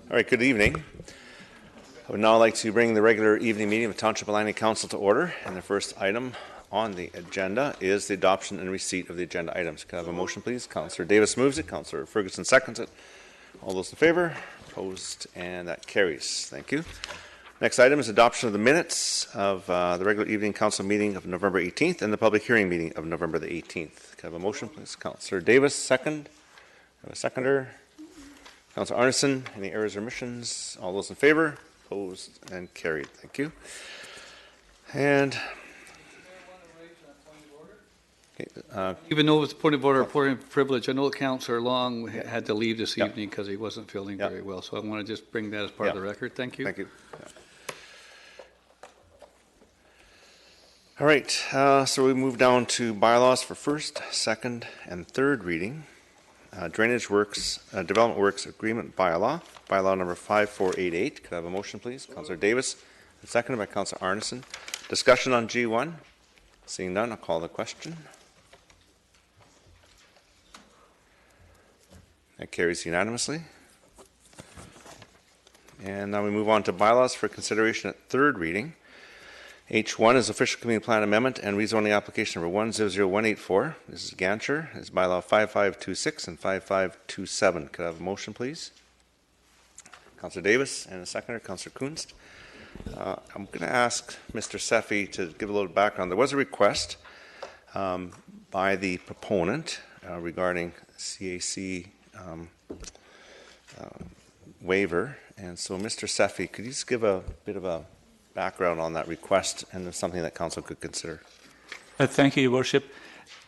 All right, good evening. I would now like to bring the regular evening meeting of Township Council to order, and the first item on the agenda is the adoption and receipt of the agenda items. Can I have a motion, please? Councillor Davis moves it. Councillor Ferguson seconds it. All those in favor? Opposed? And that carries. Thank you. Next item is adoption of the minutes of the regular evening council meeting of November 18th and the public hearing meeting of November the 18th. Can I have a motion, please? Councillor Davis, second. Have a seconder. Councillor Arneson, any errors or omissions? All those in favor? Opposed and carried. Thank you. And even though it's point of order, point of privilege, I know Councillor Long had to leave this evening because he wasn't feeling very well. So I want to just bring that as part of the record. Thank you. Thank you. All right, so we move down to bylaws for first, second, and third reading. Drainage Works, Development Works Agreement Bylaw, Bylaw number 5488. Could I have a motion, please? Councillor Davis, and seconded by Councillor Arneson. Discussion on G1. Seeing none, I'll call the question. That carries unanimously. And now we move on to bylaws for consideration at third reading. H1 is Official Community Plan Amendment and Rezoning Application number 100184. This is Gancher. It's Bylaw 5526 and 5527. Could I have a motion, please? Councillor Davis and a seconder, Councillor Kunst. I'm going to ask Mr. Seffi to give a little background. There was a request by the proponent regarding CAC waiver. And so, Mr. Seffi, could you just give a bit of a background on that request and something that council could consider? Thank you, Your Worship.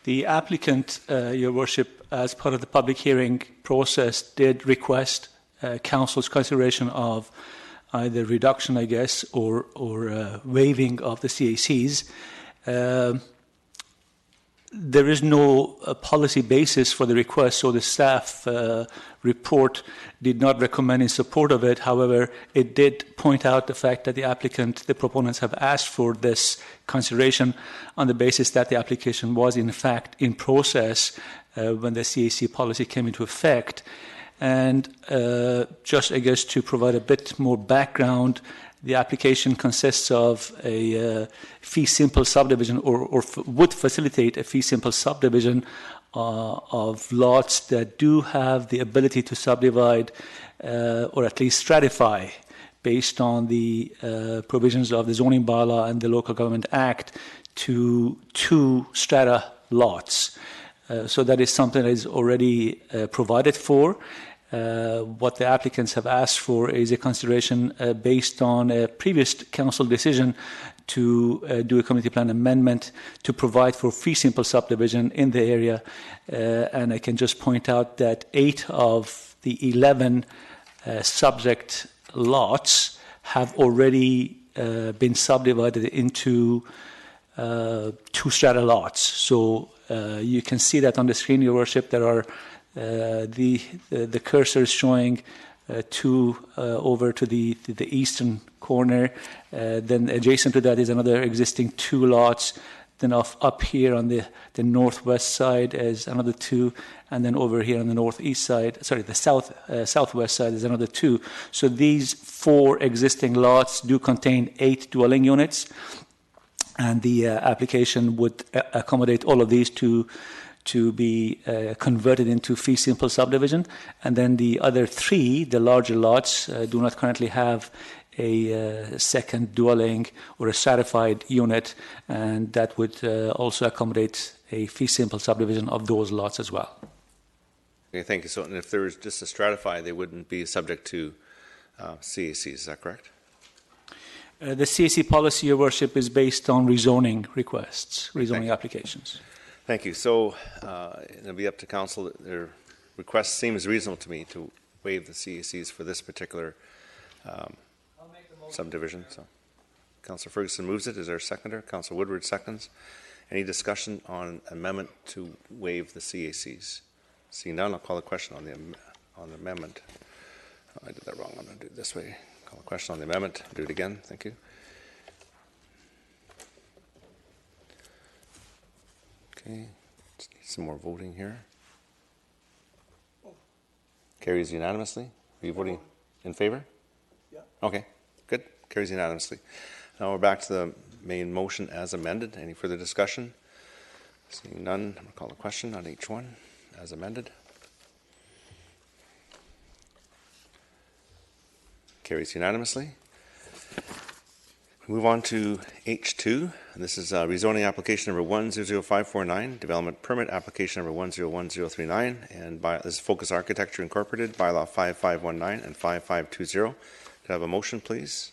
The applicant, Your Worship, as part of the public hearing process, did request council's consideration of either reduction, I guess, or waiving of the CACs. There is no policy basis for the request, so the staff report did not recommend in support of it. However, it did point out the fact that the proponents have asked for this consideration on the basis that the application was in fact in process when the CAC policy came into effect. And just, I guess, to provide a bit more background, the application consists of a fee simple subdivision or would facilitate a fee simple subdivision of lots that do have the ability to subdivide or at least stratify based on the provisions of the zoning bylaw and the Local Government Act to 2 strata lots. So that is something that is already provided for. What the applicants have asked for is a consideration based on a previous council decision to do a community plan amendment to provide for fee simple subdivision in the area. And I can just point out that 8 of the 11 subject lots have already been subdivided into 2 strata lots. So you can see that on the screen, Your Worship. There are the cursor is showing 2 over to the eastern corner. Then adjacent to that is another existing 2 lots. Then up here on the northwest side is another 2, and then over here on the northeast side, sorry, the southwest side is another 2. So these 4 existing lots do contain 8 dwelling units, and the application would accommodate all of these to be converted into fee simple subdivision. And then the other 3, the larger lots, do not currently have a second dwelling or a stratified unit, and that would also accommodate a fee simple subdivision of those lots as well. Okay, thank you. So, and if there was just a stratified, they wouldn't be subject to CACs, is that correct? The CAC policy, Your Worship, is based on rezoning requests, rezoning applications. Thank you. So it'll be up to council. Their request seems reasonable to me to waive the CACs for this particular subdivision. So Councillor Ferguson moves it. Is there a seconder? Councillor Woodward seconds. Any discussion on amendment to waive the CACs? Seeing none, I'll call the question on the amendment. Oh, I did that wrong. I'm going to do it this way. Call the question on the amendment. Do it again. Thank you. Okay. Just need some more voting here. Carries unanimously. Are you voting? In favor? Yeah. Okay, good. Carries unanimously. Now we're back to the main motion as amended. Any further discussion? Seeing none, I'm going to call the question on each one as amended. Carries unanimously. Move on to H2, and this is rezoning application number 100549, development permit application number 101039, and this is Focus Architecture Incorporated, bylaw 5519 and 5520. Could I have a motion, please?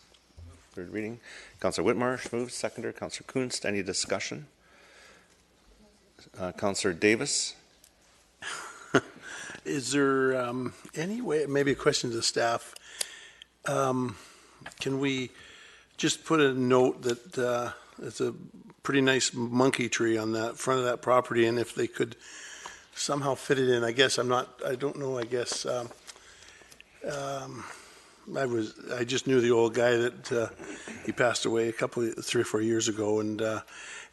Third reading. Councillor Whitmarsh moves, seconder. Councillor Kunst, any discussion? Councillor Davis. Is there any way, maybe a question to the staff, can we just put a note that it's a pretty nice monkey tree on that front of that property, and if they could somehow fit it in, I guess I just knew the old guy that he passed away 3 or 4 years ago, and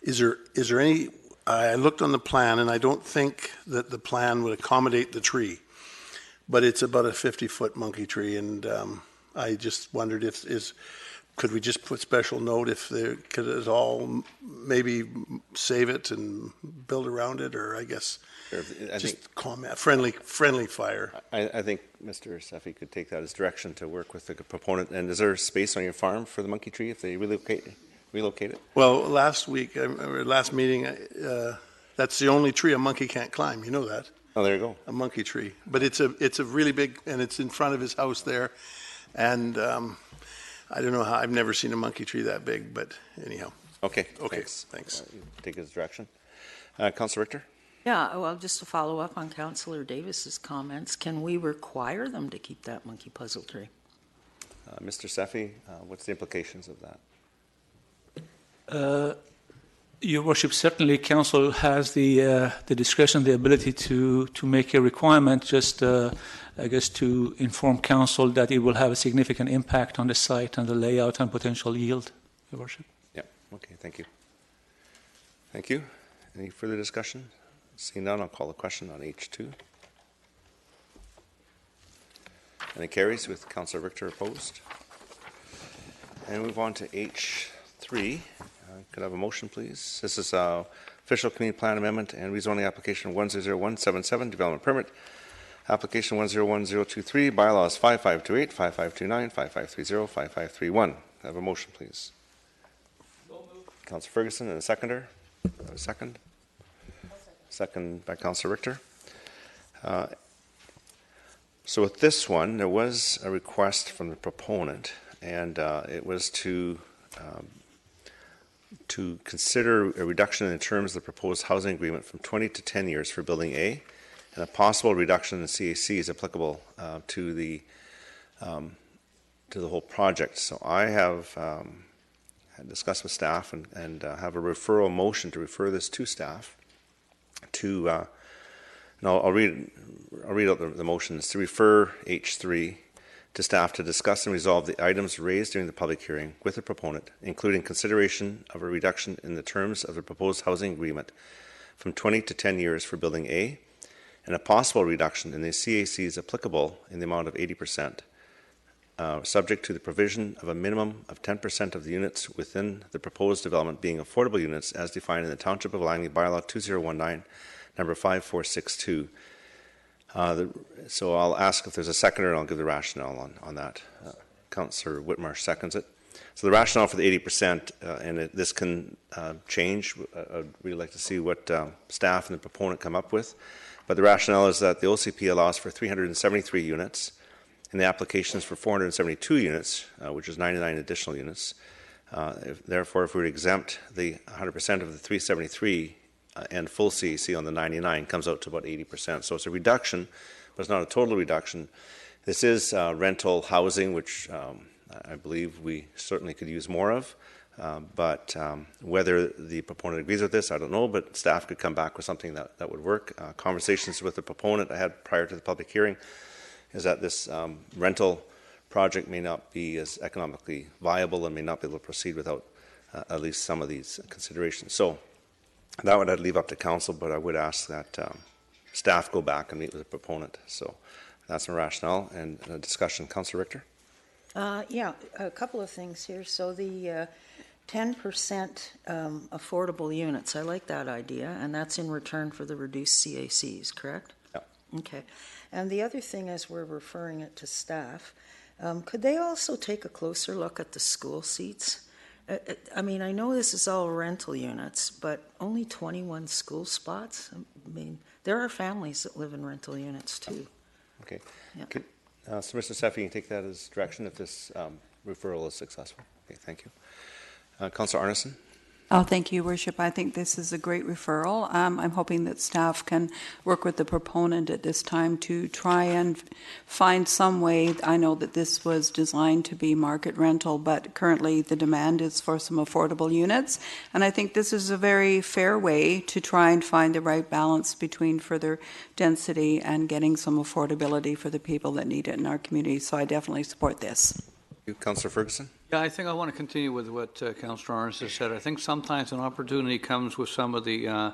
is there any, I looked on the plan, and I don't think that the plan would accommodate the tree, but it's about a 50-foot monkey tree, and I just wondered could we just put special note if there could at all maybe save it and build around it, or I guess comment, friendly fire. I think Mr. Seffi could take that as direction to work with the proponent. And is there space on your farm for the monkey tree if they relocate it? Well, last meeting, that's the only tree a monkey can't climb. You know that? Oh, there you go. A monkey tree, but it's a really big, and it's in front of his house there, and I don't know how. I've never seen a monkey tree that big, but anyhow. Okay. Thanks. Take his direction. Councillor Richter. Yeah, well, just to follow up on Councillor Davis's comments, can we require them to keep that monkey puzzle tree? Mr. Seffi, what's the implications of that? Your Worship, certainly Council has the discretion, the ability to make a requirement, just I guess to inform Council that it will have a significant impact on the site and the layout and potential yield, Your Worship. Yeah, okay, thank you. Thank you. Any further discussion? Seeing none, I'll call the question on H2. And it carries with Councillor Richter opposed. And move on to H3. Could I have a motion, please? This is official community plan amendment and rezoning application 100177, development permit. Application 101023, bylaws 5528, 5529, 5530, 5531. I have a motion, please. Councillor Ferguson and a seconder. A second. Second by Councillor Richter. So with this one, there was a request from the proponent, and it was to consider a reduction in the terms of the proposed housing agreement from 20 to 10 years for Building A, and a possible reduction in CAC is applicable to the whole project. So I have discussed with staff and have a referral motion to refer this to staff. And I'll read out the motions to refer H3 to staff to discuss and resolve the items raised during the public hearing with the proponent, including consideration of a reduction in the terms of the proposed housing agreement from 20 to 10 years for Building A, and a possible reduction in the CACs applicable in the amount of 80%, subject to the provision of a minimum of 10% of the units within the proposed development being affordable units as defined in the Township of Langley Bylaw 2019, number 5462. So I'll ask if there's a seconder, and I'll give the rationale on that. Councillor Whitmarsh seconds it. So the rationale for the 80%, and this can change. I'd really like to see what staff and the proponent come up with. But the rationale is that the OCP allows for 373 units, and the application is for 472 units, which is 99 additional units. Therefore, if we were to exempt the 100% of the 373 and full CAC on the 99, comes out to about 80%. So it's a reduction, but it's not a total reduction. This is rental housing, which I believe we certainly could use more of. But whether the proponent agrees with this, I don't know, but staff could come back with something that would work. Conversations with the proponent I had prior to the public hearing is that this rental project may not be as economically viable and may not be able to proceed without at least some of these considerations. So that one I'd leave up to council, but I would ask that staff go back and meet with the proponent. So That's my rationale and discussion. Councillor Richter? Yeah, a couple of things here. So the 10% affordable units, I like that idea, and that's in return for the reduced CACs, correct? Yeah. Okay. And the other thing is we're referring it to staff. Could they also take a closer look at the school seats? I mean, I know this is all rental units, but only 21 school spots? I mean, there are families that live in rental units too. Okay. Yeah. So Mr. Steffi, you can take that as direction if this referral is successful. Okay, thank you. Councillor Arneson? Oh, thank you, Worship. I think this is a great referral. I'm hoping that staff can work with the proponent at this time to try and find some way. I know that this was designed to be market rental, but currently the demand is for some affordable units. And I think this is a very fair way to try and find the right balance between further density and getting some affordability for the people that need it in our community. So I definitely support this. You, Councillor Ferguson? Yeah, I think I want to continue with what Councillor Arns has said. I think sometimes an opportunity comes with some of the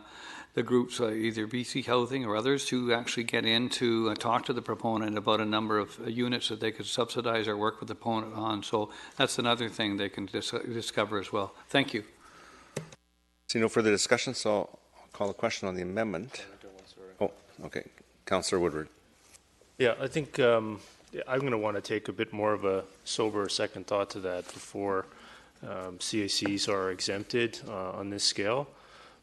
groups, either BC Housing or others, to actually get in to talk to the proponent about a number of units that they could subsidize or work with the proponent on. So that's another thing they can discover as well. Thank you. See no further discussion, so I'll call a question on the amendment. Oh, okay. Councillor Woodward. Yeah, I think I'm going to want to take a bit more of a sober second thought to that before CACs are exempted on this scale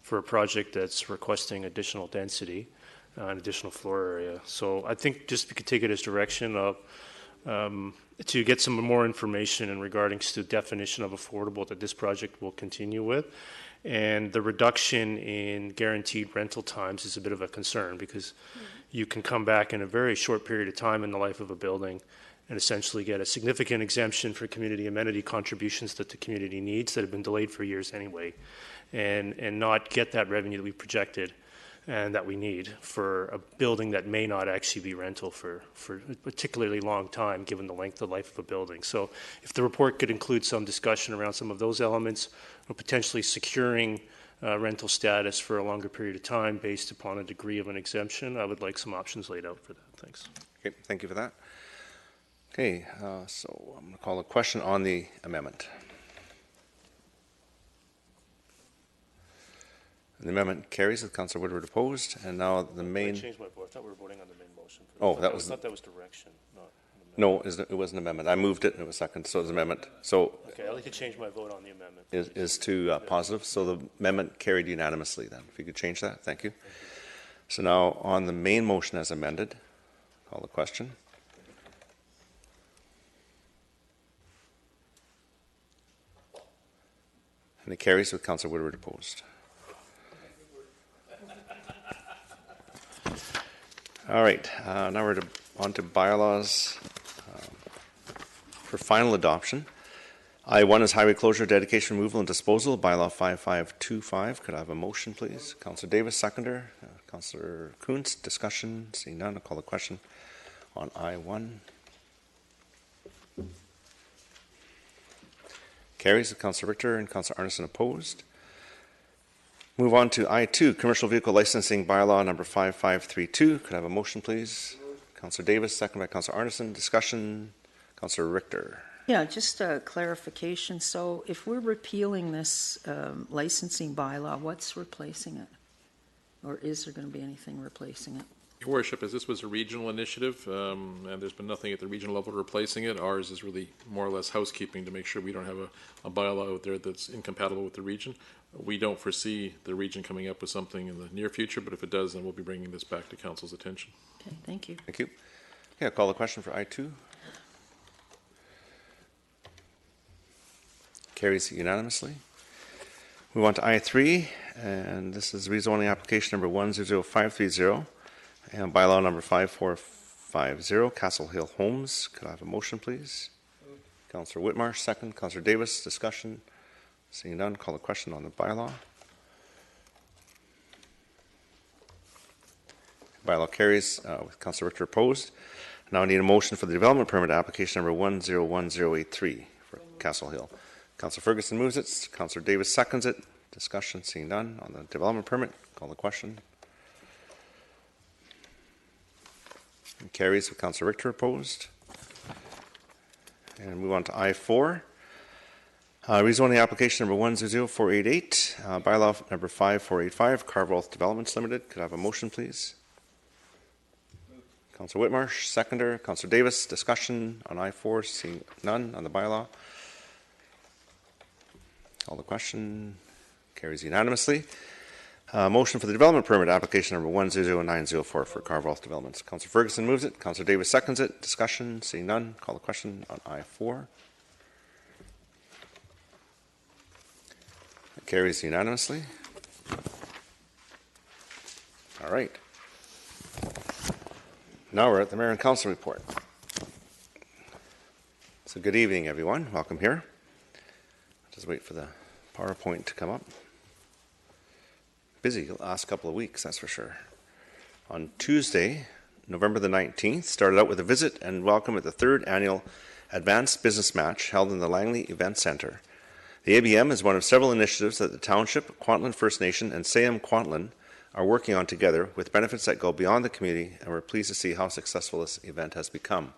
for a project that's requesting additional density and additional floor area. So I think just we could take it as direction of to get some more information in regarding to the definition of affordable that this project will continue with. And the reduction in guaranteed rental times is a bit of a concern because you can come back in a very short period of time in the life of a building and essentially get a significant exemption for community amenity contributions that the community needs that have been delayed for years anyway, and not get that revenue that we projected and that we need for a building that may not actually be rental for a particularly long time given the length of life of a building. So if the report could include some discussion around some of those elements, or potentially securing rental status for a longer period of time based upon a degree of an exemption, I would like some options laid out for that. Thanks. Okay, thank you for that. Okay, so I'm going to call a question on the amendment. The amendment carries with Councillor Woodward opposed, and now the main. I changed my vote. I thought we were voting on the main motion. Oh, I thought that was direction, not. No, it was an amendment. I moved it and it was second, so it was an amendment. So okay, I'd like to change my vote on the amendment. Is to positive, so the amendment carried unanimously then. If you could change that, thank you. So now on the main motion as amended, call the question. And it carries with Councillor Woodward opposed. All right, now we're on to bylaws for final adoption. I1 is highway closure, dedication, removal, and disposal, bylaw 5525. Could I have a motion, please? Councillor Davis, seconder. Councillor Kuntz, discussion. Seeing none, I'll call the question on I1. Carries with Councillor Richter and Councillor Arneson opposed. Move on to I2, commercial vehicle licensing bylaw number 5532. Could I have a motion, please? Councillor Davis, second by Councillor Arneson. Discussion. Councillor Richter. Yeah, just a clarification. So if we're repealing this licensing bylaw, what's replacing it? Or is there going to be anything replacing it? Your Worship, as this was a regional initiative, and there's been nothing at the regional level replacing it, ours is really more or less housekeeping to make sure we don't have a bylaw out there that's incompatible with the region. We don't foresee the region coming up with something in the near future, but if it does, then we'll be bringing this back to Council's attention. Okay, thank you. Thank you. Okay, I'll call the question for I2. Carries unanimously. Move on to I3, and this is rezoning application number 100530 and bylaw number 5450, Castle Hill Homes. Could I have a motion, please? Councillor Whitmarsh, second. Councillor Davis, discussion. Seeing none, call the question on the bylaw. Bylaw carries with Councillor Richter opposed. Now I need a motion for the development permit application number 101083 for Castle Hill. Councillor Ferguson moves it. Councillor Davis seconds it. Discussion, seeing none on the development permit. Call the question. Carries with Councillor Richter opposed. And move on to I-4. Rezoning application number 100488, bylaw number 5485, Carvalth Developments Limited. Could I have a motion, please? Councillor Whitmarsh, seconder. Councillor Davis, discussion on I-4. Seeing none on the bylaw. Call the question. Carries unanimously. Motion for the development permit application number 100904 for Carvalth Developments. Councillor Ferguson moves it. Councillor Davis seconds it. Discussion. Seeing none. Call the question on I-4. It carries unanimously. All right. Now we're at the Mayor and Council report. So good evening, everyone. Welcome here. Just wait for the PowerPoint to come up. Busy the last couple of weeks, that's for sure. On Tuesday, November the 19th, started out with a visit and welcome at the 3rd annual Advanced Business Match held in the Langley Event Centre. The ABM is one of several initiatives that the Township, Kwantlen First Nation, and Sayam Kwantlen are working on together with benefits that go beyond the community, and we're pleased to see how successful this event has become.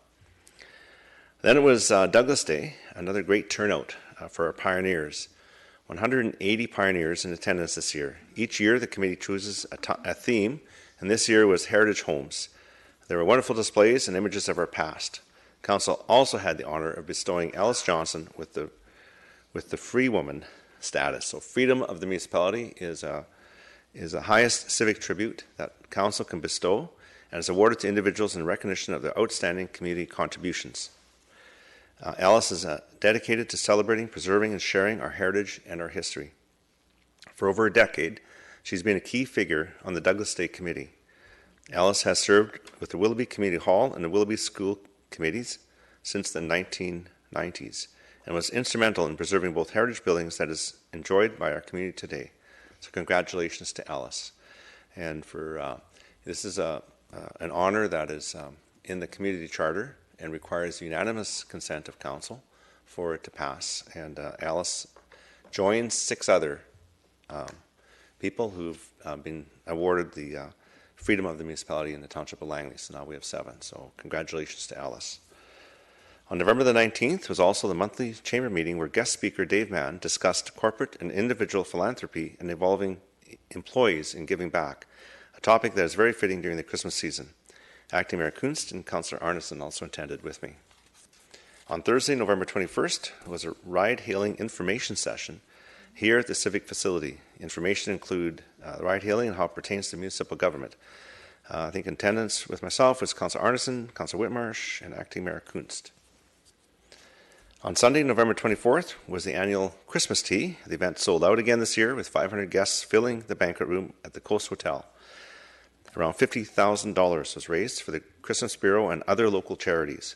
Then it was Douglas Day, another great turnout for our pioneers. 180 pioneers in attendance this year. Each year, the committee chooses a theme, and this year was Heritage Homes. There were wonderful displays and images of our past. Council also had the honor of bestowing Alice Johnson with the Free Woman status. So freedom of the municipality is the highest civic tribute that Council can bestow, and is awarded to individuals in recognition of their outstanding community contributions. Alice is dedicated to celebrating, preserving, and sharing our heritage and our history. For over a decade, she's been a key figure on the Douglas Day Committee. Alice has served with the Willoughby Community Hall and the Willoughby School Committees since the 1990s, and was instrumental in preserving both heritage buildings that is enjoyed by our community today. So congratulations to Alice. And for this is an honor that is in the community charter and requires unanimous consent of council for it to pass. And Alice joins 6 other people who've been awarded the freedom of the municipality in the Township of Langley. So now we have 7. So congratulations to Alice. On November the 19th was also the monthly chamber meeting where guest speaker Dave Mann discussed corporate and individual philanthropy and involving employees in giving back, a topic that is very fitting during the Christmas season. Acting Mayor Kunst and Councillor Arneson also attended with me. On Thursday, November 21st, was a ride-hailing information session here at the Civic Facility. Information include ride-hailing and how it pertains to municipal government. I think in attendance with myself was Councillor Arneson, Councillor Whitmarsh, and Acting Mayor Kunst. On Sunday, November 24th, was the annual Christmas tea. The event sold out again this year with 500 guests filling the banquet room at the Coast Hotel. Around $50,000 was raised for the Christmas Bureau and other local charities.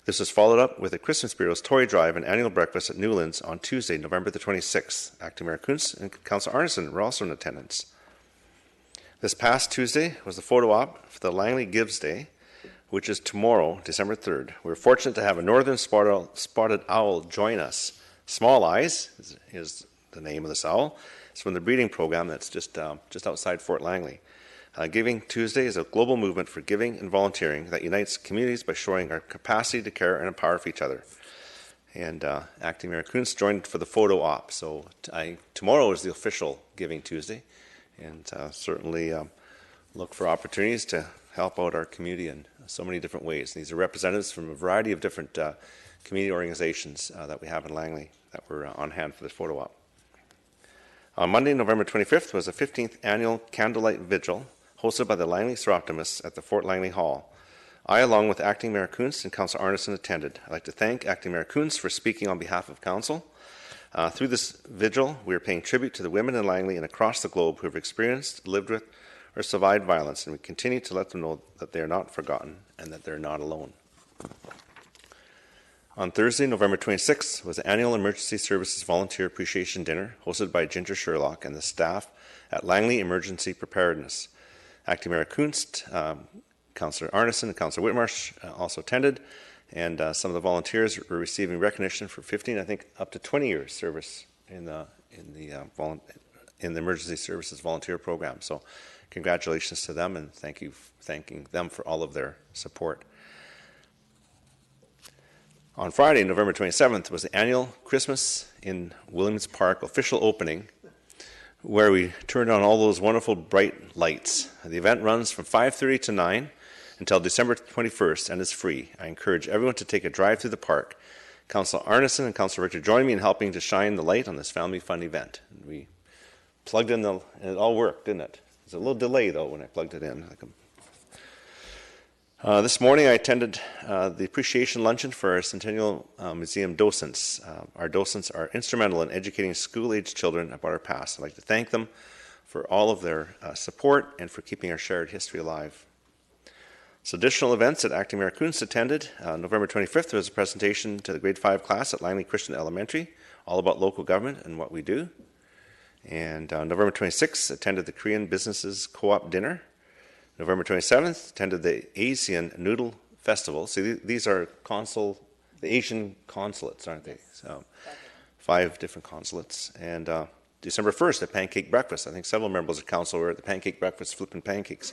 This was followed up with the Christmas Bureau's Toy Drive and annual breakfast at Newlands on Tuesday, November the 26th. Acting Mayor Kunst and Councillor Arneson were also in attendance. This past Tuesday was the photo op for the Langley Gives Day, which is tomorrow, December 3rd. We're fortunate to have a northern spotted owl join us. Small Eyes is the name of this owl. It's from the breeding program that's just outside Fort Langley. Giving Tuesday is a global movement for giving and volunteering that unites communities by showing our capacity to care and empower each other. And Acting Mayor Kunst joined for the photo op. So tomorrow is the official Giving Tuesday, and certainly look for opportunities to help out our community in so many different ways. These are representatives from a variety of different community organizations that we have in Langley that were on hand for this photo op. On Monday, November 25th, was the 15th annual Candlelight Vigil hosted by the Langley Seroptimists at the Fort Langley Hall. I, along with Acting Mayor Kunst and Councillor Arneson, attended. I'd like to thank Acting Mayor Kunst for speaking on behalf of Council. Through this vigil, we are paying tribute to the women in Langley and across the globe who have experienced, lived with, or survived violence, and we continue to let them know that they are not forgotten and that they're not alone. On Thursday, November 26th, was the annual Emergency Services Volunteer Appreciation Dinner hosted by Ginger Sherlock and the staff at Langley Emergency Preparedness. Acting Mayor Kunst, Councillor Arneson, and Councillor Whitmarsh also attended, and some of the volunteers were receiving recognition for 15, I think, up to 20 years service in the Emergency Services Volunteer Program. So, congratulations to them, and thanking them for all of their support. On Friday, November 27th, was the annual Christmas in Williams Park official opening, where we turned on all those wonderful bright lights. The event runs from 5:30 to 9 until December 21st and is free. I encourage everyone to take a drive through the park. Councillor Arneson and Councillor Richter joined me in helping to shine the light on this family fun event. We plugged in and it all worked, didn't it? There's a little delay though when I plugged it in. This morning I attended the appreciation luncheon for our Centennial Museum docents. Our docents are instrumental in educating school-aged children about our past. I'd like to thank them for all of their support and for keeping our shared history alive. So additional events that Acting Mayor Kuntz attended. November 25th, there was a presentation to the grade 5 class at Langley Christian Elementary, all about local government and what we do. And November 26th, attended the Korean Businesses Co-op dinner. November 27th, attended the Asian Noodle Festival. See, these are the Asian consulates, aren't they? So, 5 different consulates. And December 1st, a pancake breakfast. I think several members of council were at the pancake breakfast flipping pancakes.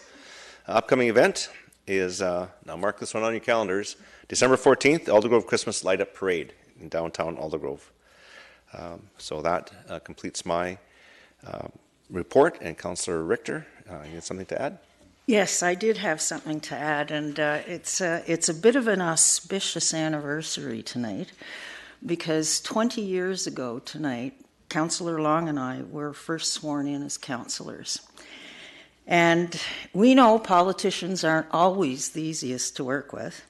Upcoming event is, now mark this one on your calendars, December 14th, Aldergrove Christmas Light Up Parade in downtown Aldergrove. So that completes my report. And Councillor Richter, you have something to add? Yes, I did have something to add, and it's a bit of an auspicious anniversary tonight, because 20 years ago tonight, Councillor Long and I were first sworn in as councillors. And we know politicians aren't always the easiest to work with,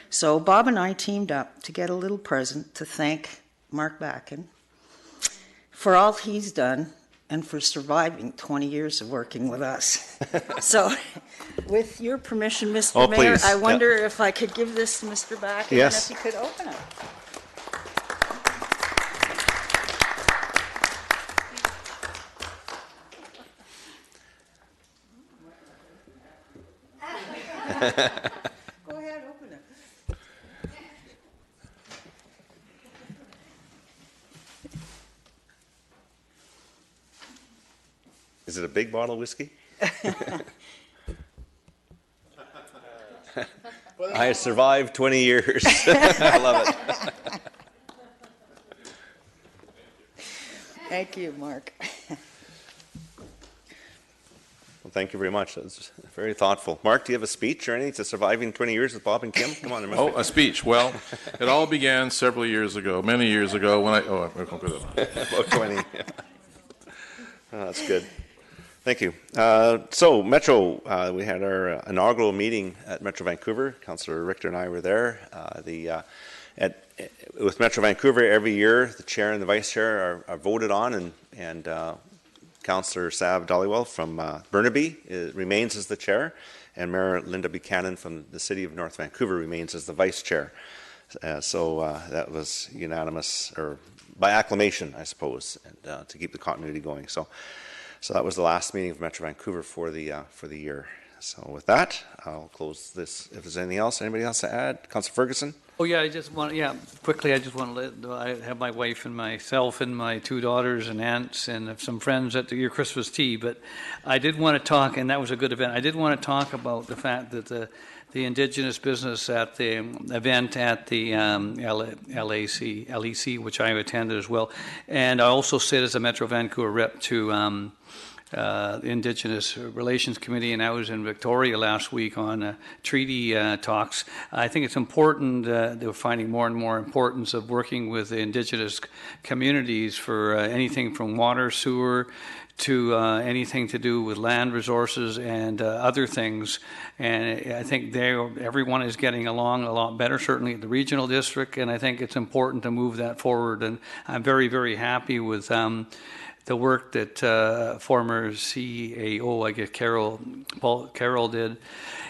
so Bob and I teamed up to get a little present to thank Mark Backen for all he's done and for surviving 20 years of working with us. So, with your permission, Mr. Mayor, please. I wonder if I could give this to Mr. Backen, Yes. and if he could open it. Go ahead, open it. Is it a big bottle of whiskey? I survived 20 years. I love it. Thank you, Mark. Well, thank you very much. That was very thoughtful. Mark, do you have a speech or anything to surviving 20 years with Bob and Kim? Come on. Oh, a speech. Well, it all began several years ago, many years ago, when I won't put it on. About 20. Yeah. Oh, that's good. Thank you. So, Metro, we had our inaugural meeting at Metro Vancouver. Councillor Richter and I were there. With Metro Vancouver, every year, the chair and the vice chair are voted on, and Councillor Sav Dollywell from Burnaby remains as the chair, and Mayor Linda Buchanan from the City of North Vancouver remains as the vice chair. So that was unanimous, or by acclamation, I suppose, and, to keep the continuity going. So that was the last meeting of Metro Vancouver for the year. So with that, I'll close this. If there's anything else, anybody else to add? Councillor Ferguson? Oh, yeah, I just want to I have my wife and myself and my 2 daughters and aunts and some friends at your Christmas tea, but I did want to talk, and that was a good event, I did want to talk about the fact that the Indigenous business at the event at the LEC, which I attended as well, and I also sit as a Metro Vancouver rep to the Indigenous Relations Committee, and I was in Victoria last week on treaty talks. I think it's important, they're finding more and more importance of working with the Indigenous communities for anything from water, sewer, to anything to do with land resources and other things. And I think everyone is getting along a lot better, certainly at the regional district, and I think it's important to move that forward. And I'm very, very happy with the work that former CAO, I guess Carol did,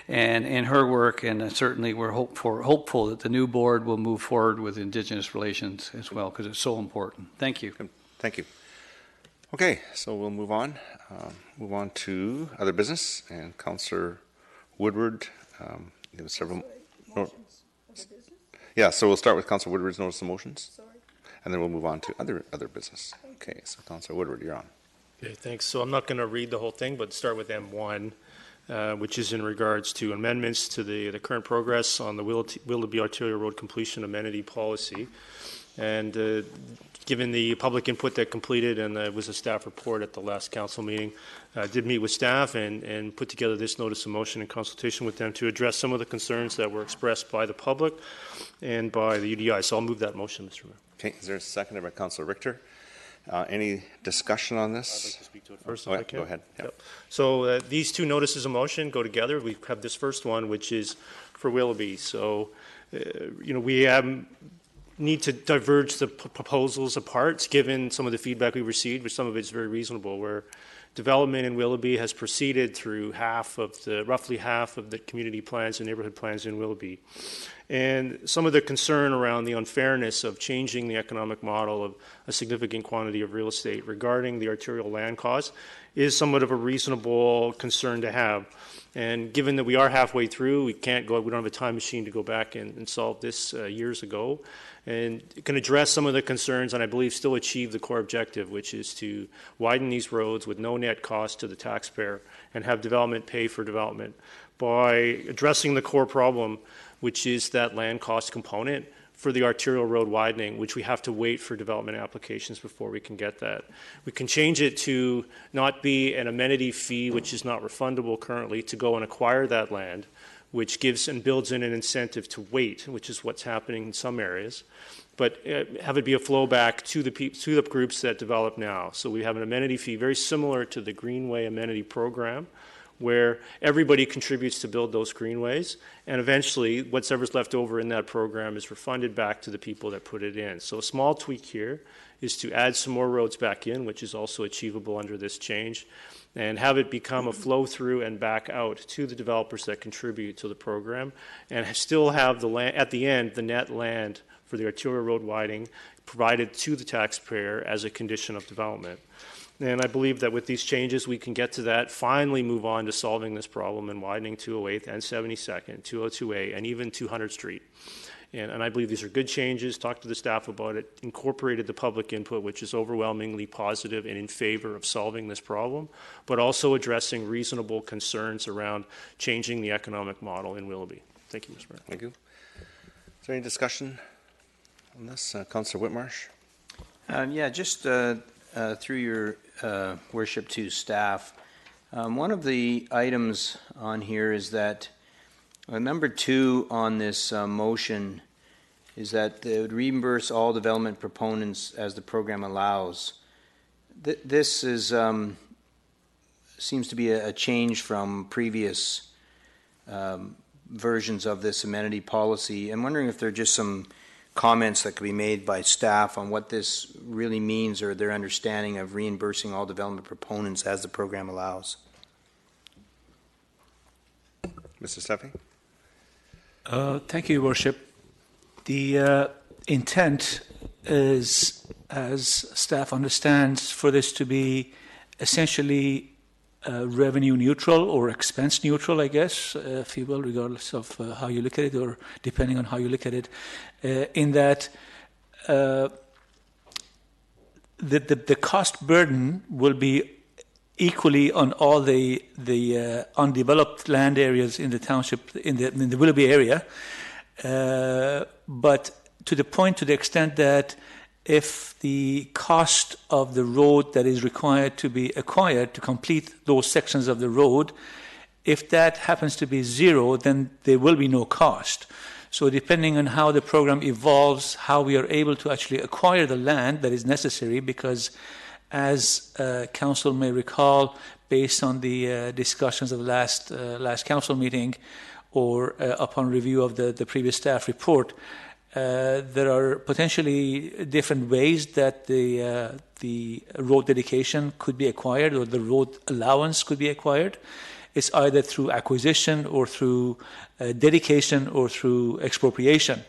and in her work, and certainly we're hopeful that the new board will move forward with Indigenous relations as well, because it's so important. Thank you. Thank you. Okay, so we'll move on. Move on to other business, and Councillor Woodward. There was several. Yeah, so we'll start with Councillor Woodward's notice of motions, and then we'll move on to other business. Okay, so Councillor Woodward, you're on. Okay, thanks. So I'm not going to read the whole thing, but start with M1, which is in regards to amendments to the current progress on the Willoughby Arterial Road completion amenity policy. And given the public input that completed, and it was a staff report at the last council meeting, did meet with staff and put together this notice of motion in consultation with them to address some of the concerns that were expressed by the public and by the UDI. So I'll move that motion, Mr. Mayor. Okay, is there a second by Councillor Richter? Any discussion on this? I'd like to speak to it first, Oh, if I can. go ahead. Yep. Yep. So these two notices of motion go together. We have this first one, which is for Willoughby. So, we need to diverge the proposals apart, given some of the feedback we received, which some of it's very reasonable, where development in Willoughby has proceeded through roughly half of the community plans and neighborhood plans in Willoughby. And some of the concern around the unfairness of changing the economic model of a significant quantity of real estate regarding the arterial land cost is somewhat of a reasonable concern to have. And given that we are halfway through, we don't have a time machine to go back and solve this years ago. And it can address some of the concerns and I believe still achieve the core objective, which is to widen these roads with no net cost to the taxpayer and have development pay for development by addressing the core problem, which is that land cost component for the arterial road widening, which we have to wait for development applications before we can get that. We can change it to not be an amenity fee, which is not refundable currently, to go and acquire that land, which gives and builds in an incentive to wait, which is what's happening in some areas, but have it be a flow back to the groups that develop now. So we have an amenity fee very similar to the Greenway Amenity Program, where everybody contributes to build those greenways, and eventually whatever's left over in that program is refunded back to the people that put it in. So a small tweak here is to add some more roads back in, which is also achievable under this change, and have it become a flow through and back out to the developers that contribute to the program, and still have the land at the end, the net land for the arterial road widening provided to the taxpayer as a condition of development. And I believe that with these changes, we can get to that, finally move on to solving this problem and widening 208th and 72nd, 202A, and even 200th Street. And I believe these are good changes. Talked to the staff about it, incorporated the public input, which is overwhelmingly positive and in favor of solving this problem, but also addressing reasonable concerns around changing the economic model in Willoughby. Thank you, Mr. Mayor. Thank you. Is there any discussion on this? Councillor Whitmarsh? Just through your worship to staff, one of the items on here is that number 2 on this motion is that they would reimburse all development proponents as the program allows. This is seems to be a change from previous versions of this amenity policy. I'm wondering if there are just some comments that could be made by staff on what this really means or their understanding of reimbursing all development proponents as the program allows. Mr. Steffi? Thank you, Worship. The intent is, as staff understands, for this to be essentially revenue neutral or expense neutral, I guess, if you will, regardless of how you look at it or depending on how you look at it, in that the cost burden will be equally on all the undeveloped land areas in the township, in the Willoughby area, but to the extent that if the cost of the road that is required to be acquired to complete those sections of the road, if that happens to be zero, then there will be no cost. So depending on how the program evolves, how we are able to actually acquire the land that is necessary, because as council may recall, based on the discussions of the last council meeting or upon review of the previous staff report, there are potentially different ways that the road dedication could be acquired or the road allowance could be acquired. It's either through acquisition or through dedication or through expropriation.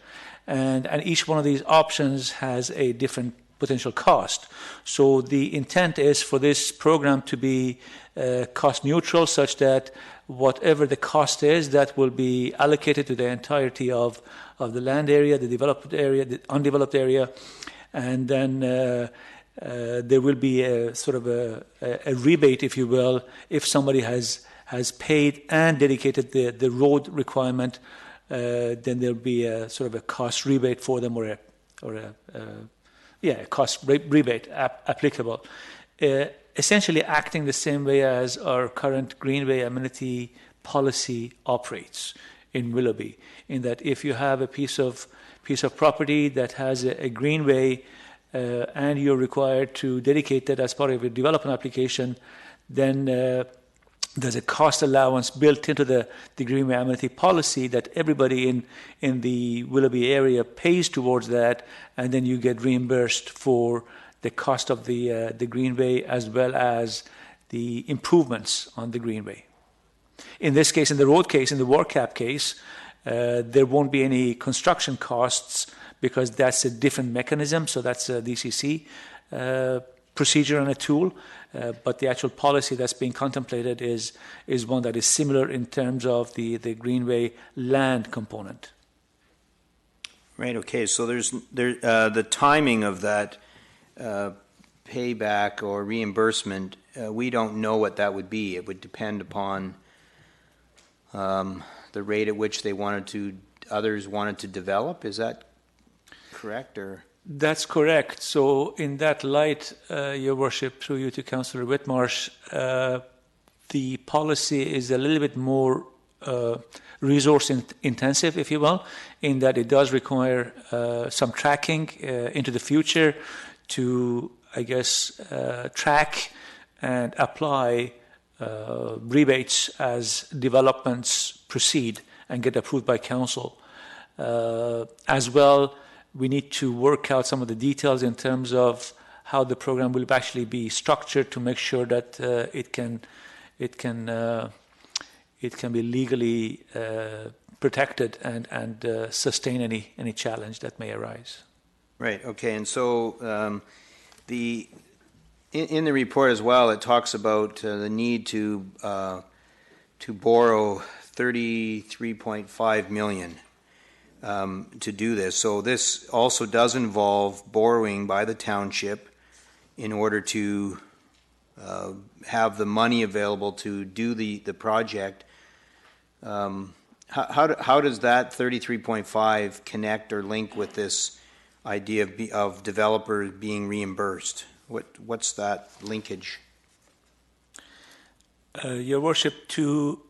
And each one of these options has a different potential cost. So the intent is for this program to be cost neutral, such that whatever the cost is, that will be allocated to the entirety of the land area, the developed area, the undeveloped area, and then there will be a sort of a rebate, if you will, if somebody has paid and dedicated the road requirement. Then there'll be a sort of a cost rebate for them, or a cost rebate applicable. Essentially acting the same way as our current greenway amenity policy operates in Willoughby, in that if you have a piece of property that has a greenway and you're required to dedicate that as part of your development application, then there's a cost allowance built into the greenway amenity policy that everybody in the Willoughby area pays towards that, and then you get reimbursed for the cost of the greenway as well as the improvements on the greenway. In this case, in the road case, in the work cap case, there won't be any construction costs because that's a different mechanism. So that's a DCC procedure and a tool. But the actual policy that's being contemplated is one that is similar in terms of the greenway land component. Right. Okay. So there's the timing of that payback or reimbursement. We don't know what that would be. It would depend upon the rate at which others wanted to develop. Is that correct, or? That's correct. So in that light, Your Worship, through you to Councillor Whitmarsh, the policy is a little bit more resource intensive, if you will, in that it does require some tracking into the future to, I guess, track and apply rebates as developments proceed and get approved by council. As well, we need to work out some of the details in terms of how the program will actually be structured to make sure that it can be legally protected and sustain any challenge that may arise. Right. Okay. And so in the report as well, it talks about the need to borrow $33.5 million. To do this. So this also does involve borrowing by the township in order to have the money available to do the project. How does that 33.5 connect or link with this idea of developers being reimbursed? What's that linkage? Your Worship, to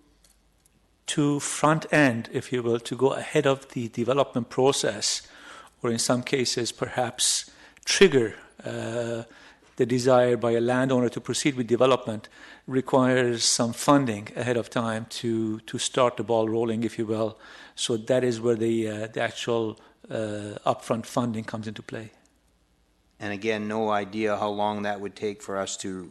front end, if you will, to go ahead of the development process, or in some cases perhaps trigger the desire by a landowner to proceed with development, requires some funding ahead of time to start the ball rolling, if you will. So that is where the actual upfront funding comes into play. And again, no idea how long that would take for us to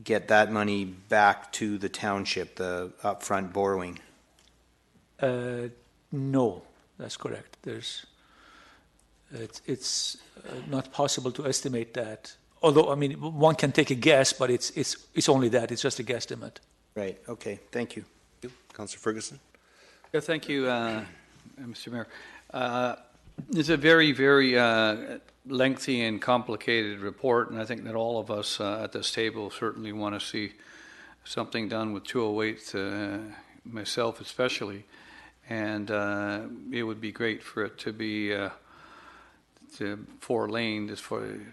get that money back to the township, the upfront borrowing? No, that's correct. It's not possible to estimate that. Although, I mean, one can take a guess, but it's only that. It's just a guesstimate. Right. Okay. Thank you. Councillor Ferguson. Yeah, thank you, Mr. Mayor. It's a very, very lengthy and complicated report, and I think that all of us at this table certainly want to see something done with 208, myself especially, and it would be great for it to be four-lane,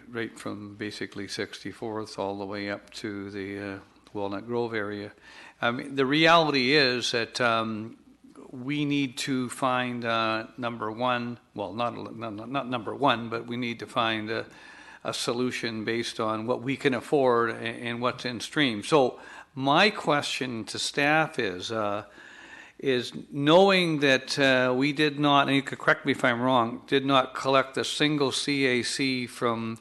right from basically 64th all the way up to the Walnut Grove area. I mean, the reality is that we need to find number one, well, not number one, but we need to find a solution based on what we can afford and what's in stream. So my question to staff is knowing that we did not, and you could correct me if I'm wrong, did not collect a single CAC from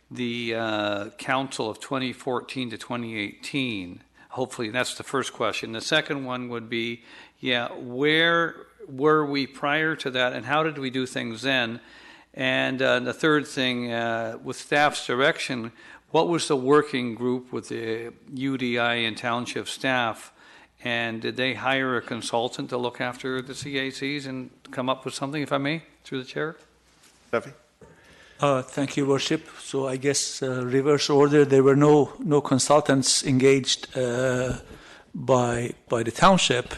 the council of 2014 to 2018. Hopefully that's the first question. The second one would be, where were we prior to that, and how did we do things then? And the third thing, with staff's direction, what was the working group with the UDI and township staff, and did they hire a consultant to look after the CACs and come up with something, if I may, through the chair? Duffy? Thank you, Worship. So I guess reverse order, there were no consultants engaged by the township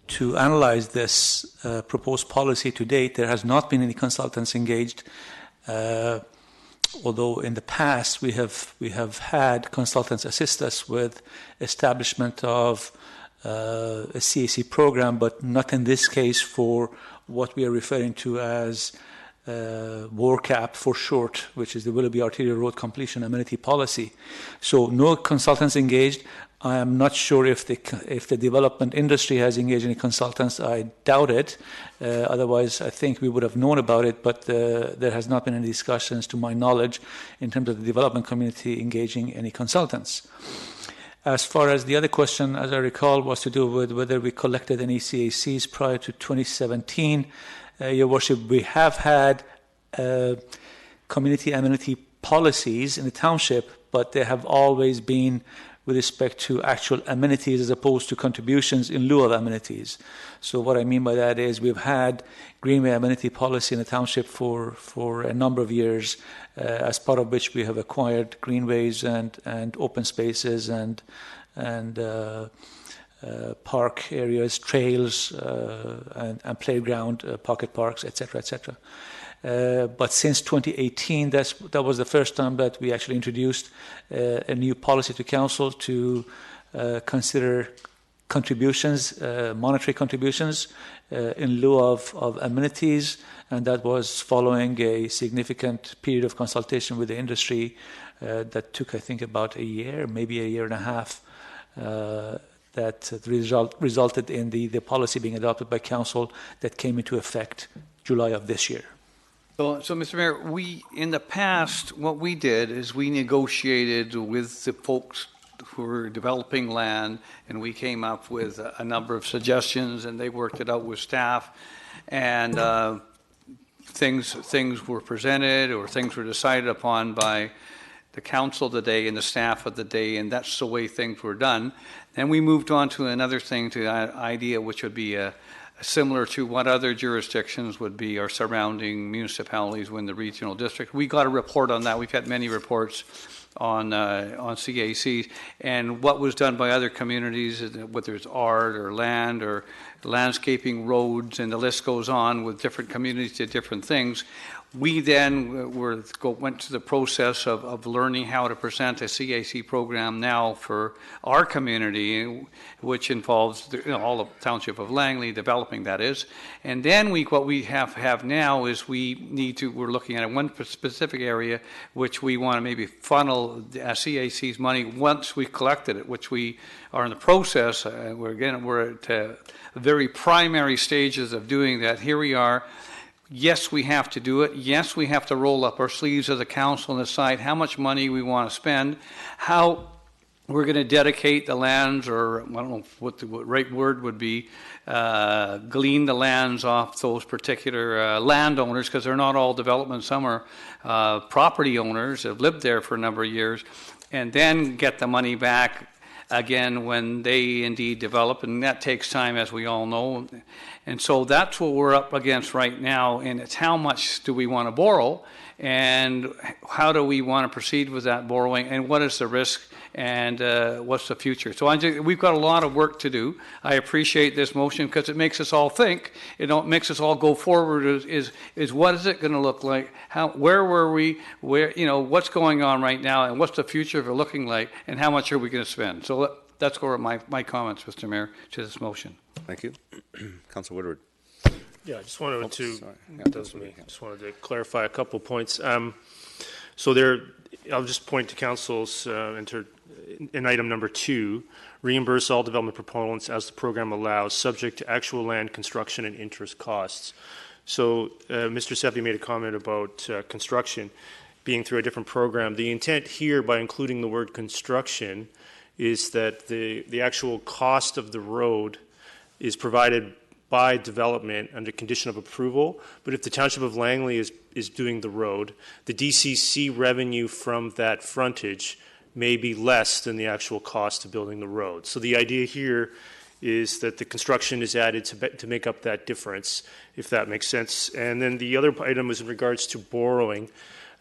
to analyze this proposed policy to date. There has not been any consultants engaged, although in the past we have had consultants assist us with establishment of a CAC program, but not in this case for what we are referring to as WARCAP for short, which is the Willoughby Arterial Road Completion Amenity Policy. So no consultants engaged. I am not sure if the development industry has engaged any consultants. I doubt it. Otherwise, I think we would have known about it, but there has not been any discussions, to my knowledge, in terms of the development community engaging any consultants. As far as the other question, as I recall, was to do with whether we collected any CACs prior to 2017. Your Worship, we have had community amenity policies in the township, but they have always been with respect to actual amenities as opposed to contributions in lieu of amenities. So what I mean by that is we've had greenway amenity policy in the township for a number of years, as part of which we have acquired greenways and open spaces and park areas, trails, and playground, pocket parks, etc., etc. But since 2018, that was the first time that we actually introduced a new policy to council to consider contributions, monetary contributions, in lieu of amenities, and that was following a significant period of consultation with the industry that took, I think, about a year, maybe a year and a half. That resulted in the policy being adopted by council that came into effect July of this year. So, Mr. Mayor, in the past, what we did is we negotiated with the folks who were developing land, and we came up with a number of suggestions, and they worked it out with staff, and things were presented or things were decided upon by the council of the day and the staff of the day, and that's the way things were done. Then we moved on to another thing, to an idea which would be similar to what other jurisdictions would be, or surrounding municipalities within the regional district. We got a report on that. We've had many reports on CACs, and what was done by other communities, whether it's art or land or landscaping, roads, and the list goes on with different communities did different things. We then went to the process of learning how to present a CAC program now for our community, which involves all of the Township of Langley, developing that is. And then what we have now is we're looking at one specific area which we want to maybe funnel CAC's money once we've collected it, which we are in the process. We're at very primary stages of doing that. Here we are. Yes, we have to do it. Yes, we have to roll up our sleeves as a council and decide how much money we want to spend, how we're going to dedicate the lands, or I don't know what the right word would be, glean the lands off those particular landowners, because they're not all development. Some are property owners that have lived there for a number of years, and then get the money back again when they indeed develop, and that takes time, as we all know. And so that's what we're up against right now, and it's how much do we want to borrow, and how do we want to proceed with that borrowing, and what is the risk, and what's the future. So we've got a lot of work to do. I appreciate this motion because it makes us all think. It makes us all go forward. Is what is it going to look like? Where were we? What's going on right now, and what's the future of it looking like, and how much are we going to spend? So that's where my comments, Mr. Mayor, to this motion. Thank you. Councilor Woodward. Yeah, I just wanted sorry. just wanted to clarify a couple points. So I'll just point to council's in item number 2, reimburse all development proponents as the program allows, subject to actual land construction and interest costs. So Mr. Sethi made a comment about construction being through a different program. The intent here, by including the word construction, is that the actual cost of the road is provided by development under condition of approval. But if the Township of Langley is doing the road, the DCC revenue from that frontage may be less than the actual cost of building the road. So the idea here is that the construction is added to make up that difference, if that makes sense. And then the other item is in regards to borrowing.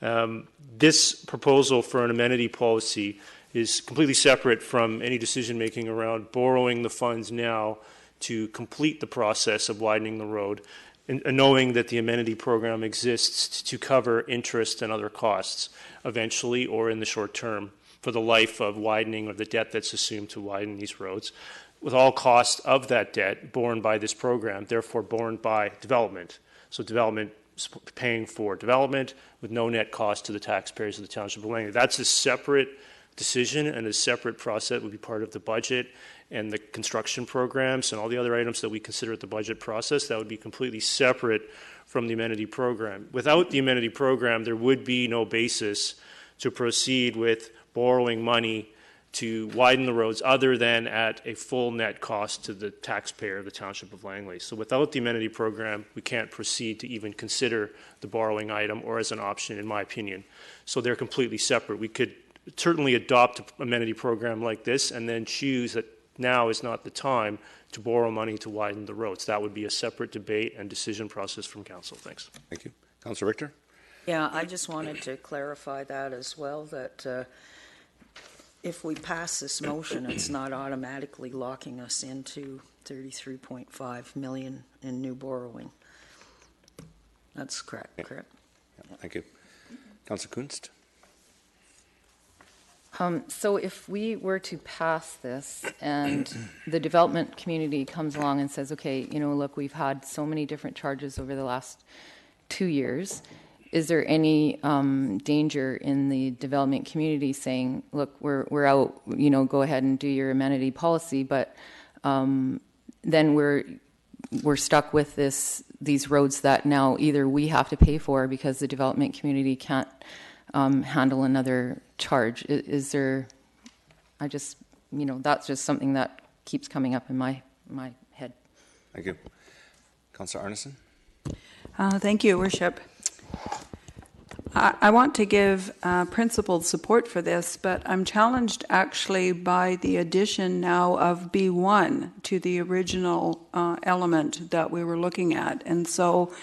This proposal for an amenity policy is completely separate from any decision-making around borrowing the funds now to complete the process of widening the road, and knowing that the amenity program exists to cover interest and other costs eventually or in the short term for the life of widening or the debt that's assumed to widen these roads, with all costs of that debt borne by this program, therefore borne by development. So development paying for development with no net cost to the taxpayers of the Township of Langley. That's a separate decision and a separate process. Would be part of the budget and the construction programs and all the other items that we consider at the budget process. That would be completely separate from the amenity program. Without the amenity program, there would be no basis to proceed with borrowing money to widen the roads other than at a full net cost to the taxpayer of the Township of Langley. So without the amenity program, we can't proceed to even consider the borrowing item or as an option, in my opinion. So they're completely separate. We could certainly adopt an amenity program like this and then choose that now is not the time to borrow money to widen the roads. That would be a separate debate and decision process from Council. Thanks. Thank you. Councillor Richter? Yeah, I just wanted to clarify that as well, that if we pass this motion, it's not automatically locking us into $33.5 million in new borrowing. That's correct, Yeah. correct? Yeah, thank you. Councillor Kunst? So if we were to pass this and the development community comes along and says, okay, you know, look, we've had so many different charges over the last 2 years, is there any danger in the development community saying, look, we're out, you know, go ahead and do your amenity policy, but then we're stuck with these roads that now either we have to pay for because the development community can't handle another charge? Is there, I just, you know, that's just something that keeps coming up in my head. Thank you. Councillor Arneson? Thank you, Worship. I want to give principled support for this, but I'm challenged actually by the addition now of B1 to the original element that we were looking at. And so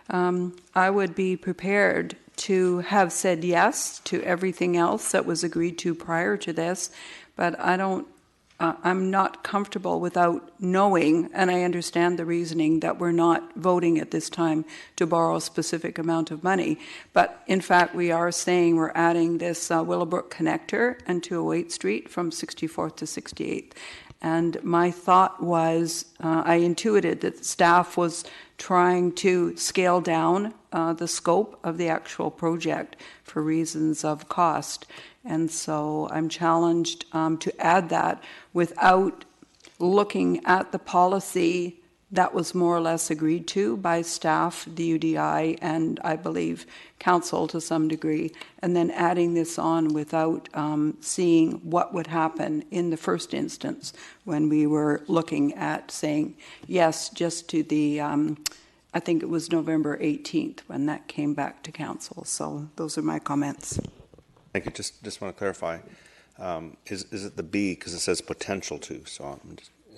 I would be prepared to have said yes to everything else that was agreed to prior to this, but I'm not comfortable without knowing, and I understand the reasoning that we're not voting at this time to borrow a specific amount of money. But in fact, we are saying we're adding this Willowbrook connector and 208 Street from 64th to 68th. And my thought was, I intuited that staff was trying to scale down the scope of the actual project for reasons of cost. And so I'm challenged to add that without looking at the policy that was more or less agreed to by staff, the UDI, and I believe council to some degree, and then adding this on without seeing what would happen in the first instance when we were looking at saying yes just to the, I think it was November 18th when that came back to council. So those are my comments. Thank you. Just want to clarify. Is it the B, because it says potential to, so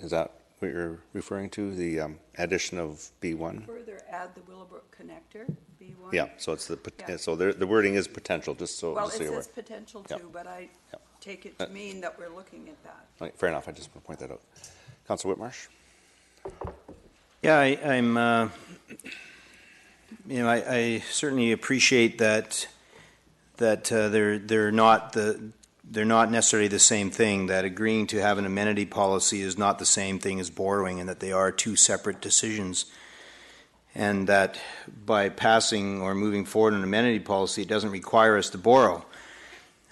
is that what you're referring to, the addition of B1? Further add the Willowbrook connector, B1. Yeah, so it's Yeah. so the wording is potential, just so Well, just it so you're says aware. potential Yeah. to, but I Yeah. take it to mean that we're looking at that. Right, fair enough. I just want to point that out. Councillor Whitmarsh? Yeah, I'm. You know, I certainly appreciate that they're not necessarily the same thing. That agreeing to have an amenity policy is not the same thing as borrowing, and that they are two separate decisions. And that by passing or moving forward an amenity policy, it doesn't require us to borrow.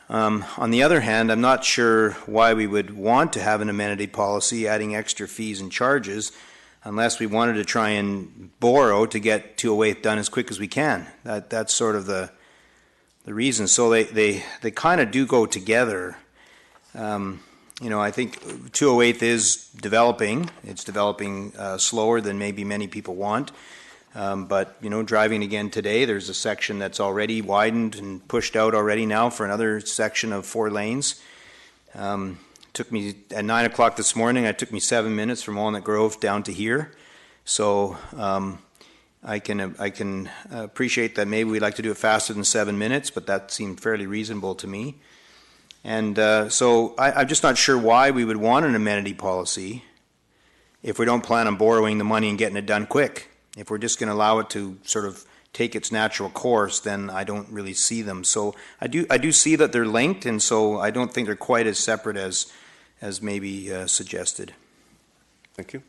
On the other hand, I'm not sure why we would want to have an amenity policy adding extra fees and charges unless we wanted to try and borrow to get 208 done as quick as we can. That's sort of the reason. So they kind of do go together. You know, I think 208 is developing. It's developing slower than maybe many people want. But, you know, driving again today, there's a section that's already widened and pushed out already now for another section of 4 lanes. Took me at 9 o'clock this morning, it took me 7 minutes from Walnut Grove down to here. So I can appreciate that maybe we'd like to do it faster than 7 minutes, but that seemed fairly reasonable to me. And so I'm just not sure why we would want an amenity policy if we don't plan on borrowing the money and getting it done quick. If we're just going to allow it to sort of take its natural course, then I don't really see them. So I do see that they're linked, and so I don't think they're quite as separate as maybe suggested. Thank you.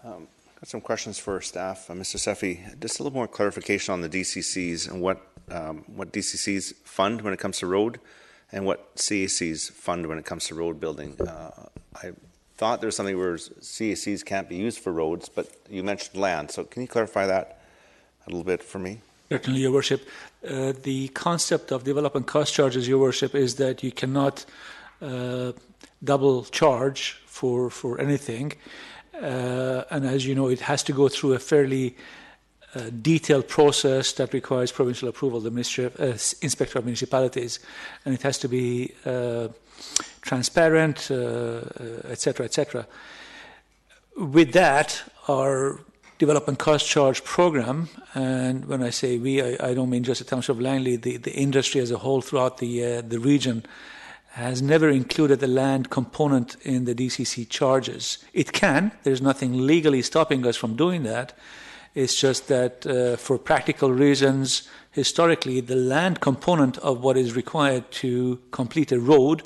Got some questions for staff. Mr. Seffi, just a little more clarification on the DCCs and what DCCs fund when it comes to road and what CACs fund when it comes to road building. I thought there was something where CACs can't be used for roads, but you mentioned land. So can you clarify that a little bit for me? Certainly, Your Worship. The concept of development cost charges, Your Worship, is that you cannot double charge for anything. And as you know, it has to go through a fairly detailed process that requires provincial approval, the Inspector of Municipalities, and it has to be transparent, etc., etc. With that, our development cost charge program, and when I say we, I don't mean just the Township of Langley, the industry as a whole throughout the region, has never included the land component in the DCC charges. It can. There's nothing legally stopping us from doing that. It's just that for practical reasons, historically, the land component of what is required to complete a road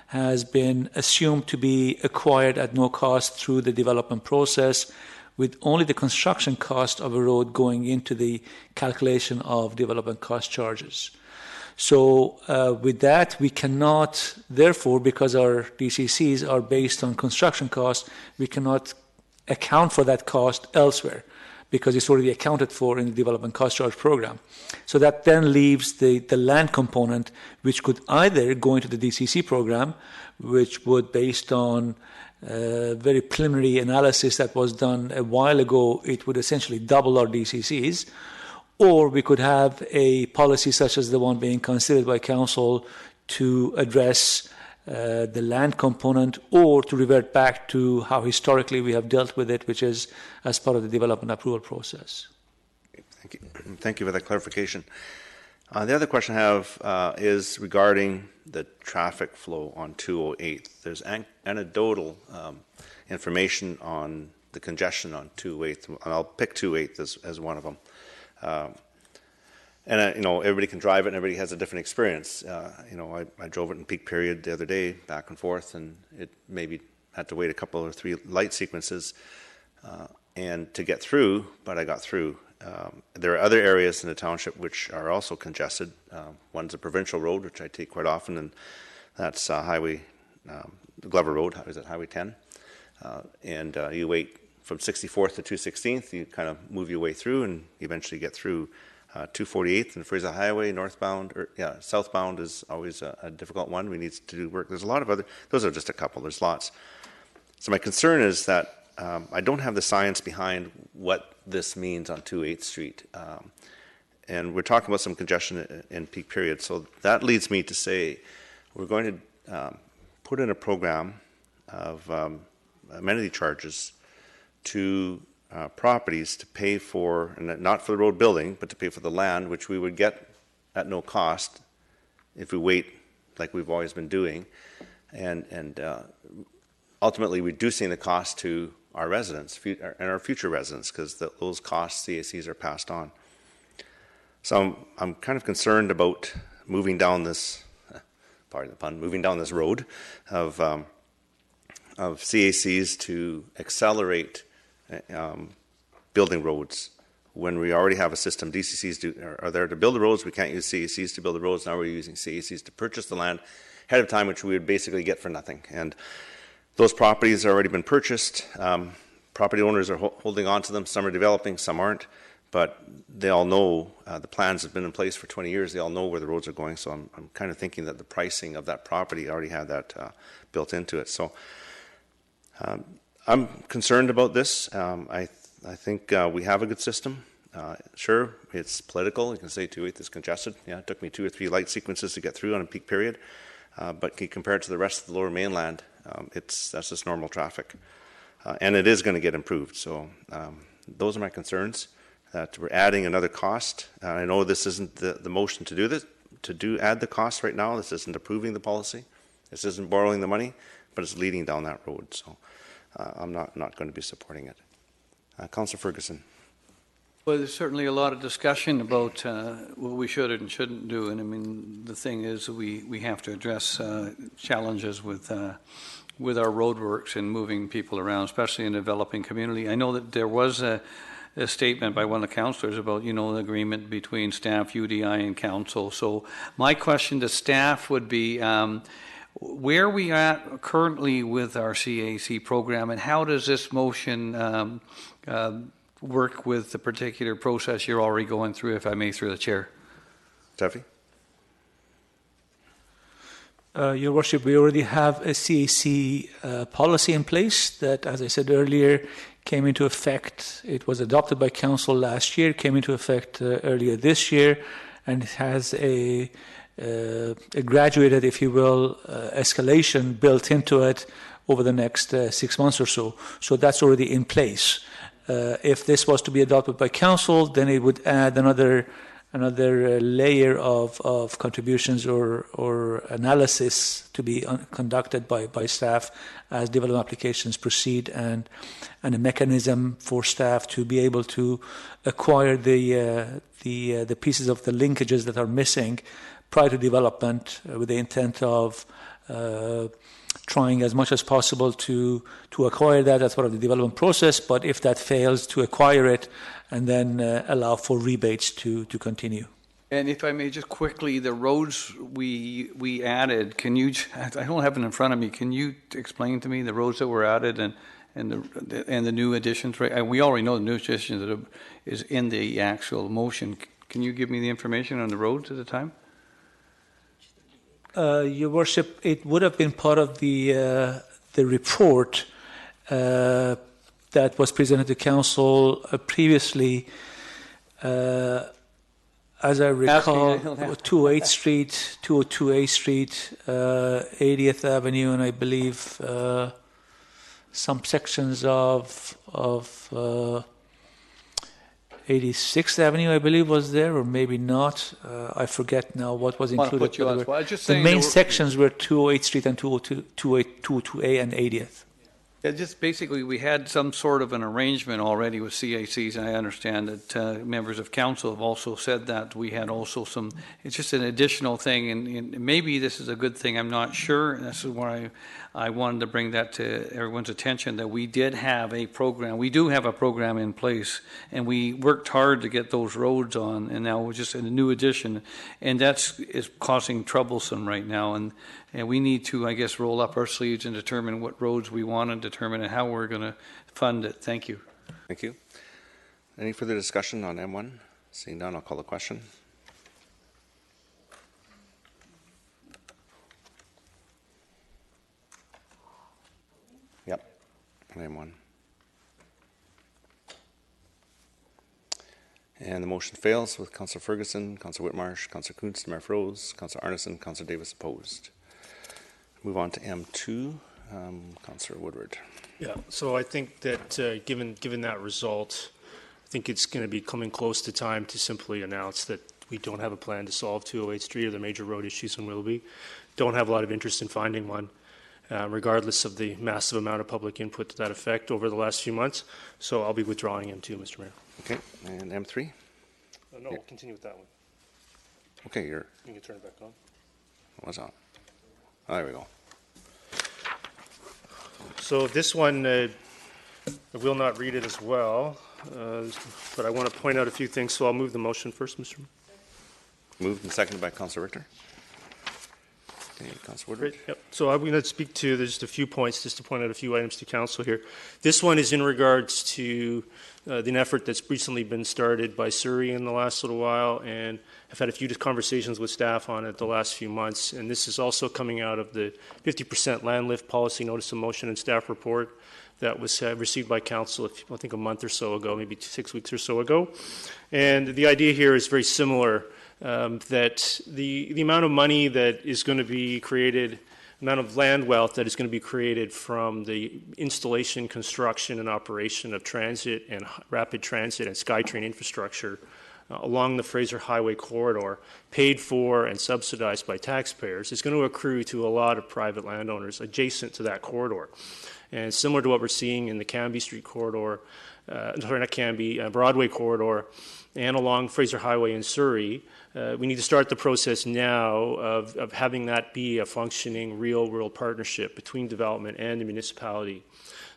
has been assumed to be acquired at no cost through the development process, with only the construction cost of a road going into the calculation of development cost charges. So with that, we cannot, therefore, because our DCCs are based on construction costs, we cannot account for that cost elsewhere because it's already accounted for in the development cost charge program. So that then leaves the land component, which could either go into the DCC program, which would, based on very preliminary analysis that was done a while ago, it would essentially double our DCCs. Or we could have a policy such as the one being considered by Council to address the land component, or to revert back to how historically we have dealt with it, which is as part of the development approval process. Thank you. Thank you for that clarification. The other question I have is regarding the traffic flow on 208. There's anecdotal information on the congestion on 208, and I'll pick 208 as one of them. And everybody can drive it, and everybody has a different experience. I drove it in peak period the other day, back and forth, and it maybe had to wait a couple or three light sequences and to get through, but I got through. There are other areas in the township which are also congested. One's a provincial road, which I take quite often, and that's Highway Glover Road. Is it Highway 10? And you wait from 64th to 216th, you kind of move your way through and eventually get through 248th and Fraser Highway, northbound, southbound is always a difficult one. We need to do work. There's a lot of other, those are just a couple, there's lots. So my concern is that I don't have the science behind what this means on 28th Street. And we're talking about some congestion in peak period. So that leads me to say we're going to put in a program of amenity charges to properties to pay for, and not for the road building, but to pay for the land, which we would get at no cost if we wait like we've always been doing, and ultimately reducing the cost to our residents and our future residents, because those costs, CACs, are passed on. So I'm kind of concerned about moving down this, pardon the pun, moving down this road of CACs to accelerate building roads when we already have a system. DCCs are there to build the roads. We can't use CACs to build the roads. Now we're using CACs to purchase the land ahead of time, which we would basically get for nothing. And those properties have already been purchased. Property owners are holding on to them. Some are developing, some aren't. But they all know the plans have been in place for 20 years. They all know where the roads are going. So I'm kind of thinking that the pricing of that property already had that built into it. So I'm concerned about this. I think we have a good system. Sure, it's political. You can say 2/8 is congested. Yeah, it took me 2 or 3 light sequences to get through on a peak period. But compared to the rest of the lower mainland, that's just normal traffic. And it is going to get improved. So those are my concerns. that we're adding another cost. I know this isn't the motion to do this, add the cost right now. This isn't approving the policy. This isn't borrowing the money, but it's leading down that road. So I'm not going to be supporting it. Councillor Ferguson. Well, there's certainly a lot of discussion about what we should and shouldn't do. And I mean, the thing is, we have to address challenges with our roadworks and moving people around, especially in a developing community. I know that there was a statement by one of the councillors about, the agreement between staff, UDI, and council. So my question to staff would be, where are we at currently with our CAC program, and how does this motion work with the particular process you're already going through, if I may, through the chair? Jeffy? Your Worship, we already have a CAC policy in place that, as I said earlier, came into effect. It was adopted by Council last year, came into effect earlier this year, and it has a graduated, if you will, escalation built into it over the next 6 months or so. So that's already in place. If this was to be adopted by Council, then it would add another layer of contributions or analysis to be conducted by staff as development applications proceed, and a mechanism for staff to be able to acquire the pieces of the linkages that are missing prior to development, with the intent of trying as much as possible to acquire that as part of the development process, but if that fails, to acquire it and then allow for rebates to continue. And if I may just quickly, the roads we added, can you, I don't have it in front of me, can you explain to me the roads that were added and the new additions? Right? And we already know the new additions that is in the actual motion. Can you give me the information on the roads at the time? Your Worship, it would have been part of the report that was presented to Council previously. As I recall, 208 Street, 202A Street, 80th Avenue, and I believe some sections of 86th Avenue, I believe, was there, or maybe not. I forget now what was included. The main sections were 208 Street and 202A and 80th. Yeah, just basically, we had some sort of an arrangement already with CACs, and I understand that members of council have also said that we had also some. It's just an additional thing, and maybe this is a good thing. I'm not sure. And this is why I wanted to bring that to everyone's attention, that we did have a program. We do have a program in place, and we worked hard to get those roads on, and now we're just in a new addition, and is causing troublesome right now. And we need to, I guess, roll up our sleeves and determine what roads we want and determine how we're going to fund it. Thank you. Thank you. Any further discussion on M1? Seeing none, I'll call the question. Yep, on M1. And the motion fails with Councillor Ferguson, Councillor Whitmarsh, Councillor Kuntz, Mayor Froese, Councillor Arneson, Councillor Davis opposed. Move on to M2, Councillor Woodward. Yeah, so I think that given that result, I think it's going to be coming close to time to simply announce that we don't have a plan to solve 208 Street or the major road issues in Willoughby. Don't have a lot of interest in finding one, regardless of the massive amount of public input to that effect over the last few months. So I'll be withdrawing M2, Mr. Mayor. Okay, and M3? No, we'll continue with that one. Okay, You can turn it back on. What's on? Oh, there we go. So this one, I will not read it as well, but I want to point out a few things, so I'll move the motion first, Mr. Mayor. Moved and seconded by Councillor Richter. Okay, Councillor Woodward. Great. Yep. So I'm going to speak to, there's just a few points, just to point out a few items to council here. This one is in regards to an effort that's recently been started by Surrey in the last little while, and I've had a few conversations with staff on it the last few months, and this is also coming out of the 50% land lift policy notice of motion and staff report that was received by council, I think a month or so ago, maybe 6 weeks or so ago. And the idea here is very similar, that the amount of money that is going to be created amount of land wealth that is going to be created from the installation, construction, and operation of transit and rapid transit and SkyTrain infrastructure along the Fraser Highway corridor, paid for and subsidized by taxpayers, is going to accrue to a lot of private landowners adjacent to that corridor. And similar to what we're seeing in the Canby Street corridor, Broadway corridor, and along Fraser Highway in Surrey, we need to start the process now of having that be a functioning real-world partnership between development and the municipality,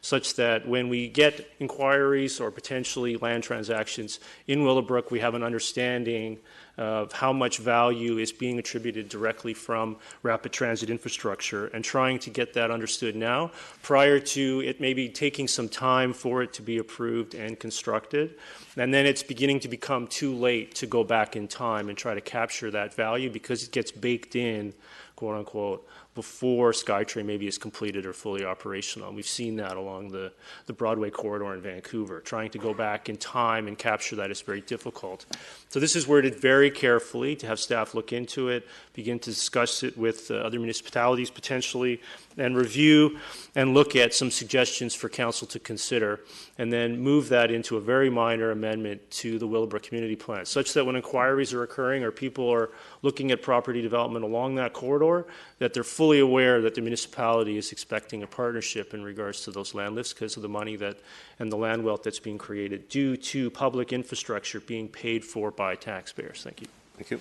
such that when we get inquiries or potentially land transactions in Willowbrook, we have an understanding of how much value is being attributed directly from rapid transit infrastructure, and trying to get that understood now prior to it maybe taking some time for it to be approved and constructed. And then it's beginning to become too late to go back in time and try to capture that value because it gets baked in, quote unquote, before SkyTrain maybe is completed or fully operational. And we've seen that along the Broadway corridor in Vancouver. Trying to go back in time and capture that is very difficult. So this is worded very carefully to have staff look into it, begin to discuss it with other municipalities potentially, and review and look at some suggestions for council to consider, and then move that into a very minor amendment to the Willowbrook Community Plan, such that when inquiries are occurring or people are looking at property development along that corridor, that they're fully aware that the municipality is expecting a partnership in regards to those land lifts because of the money that and the land wealth that's being created due to public infrastructure being paid for by taxpayers. Thank you. Thank you.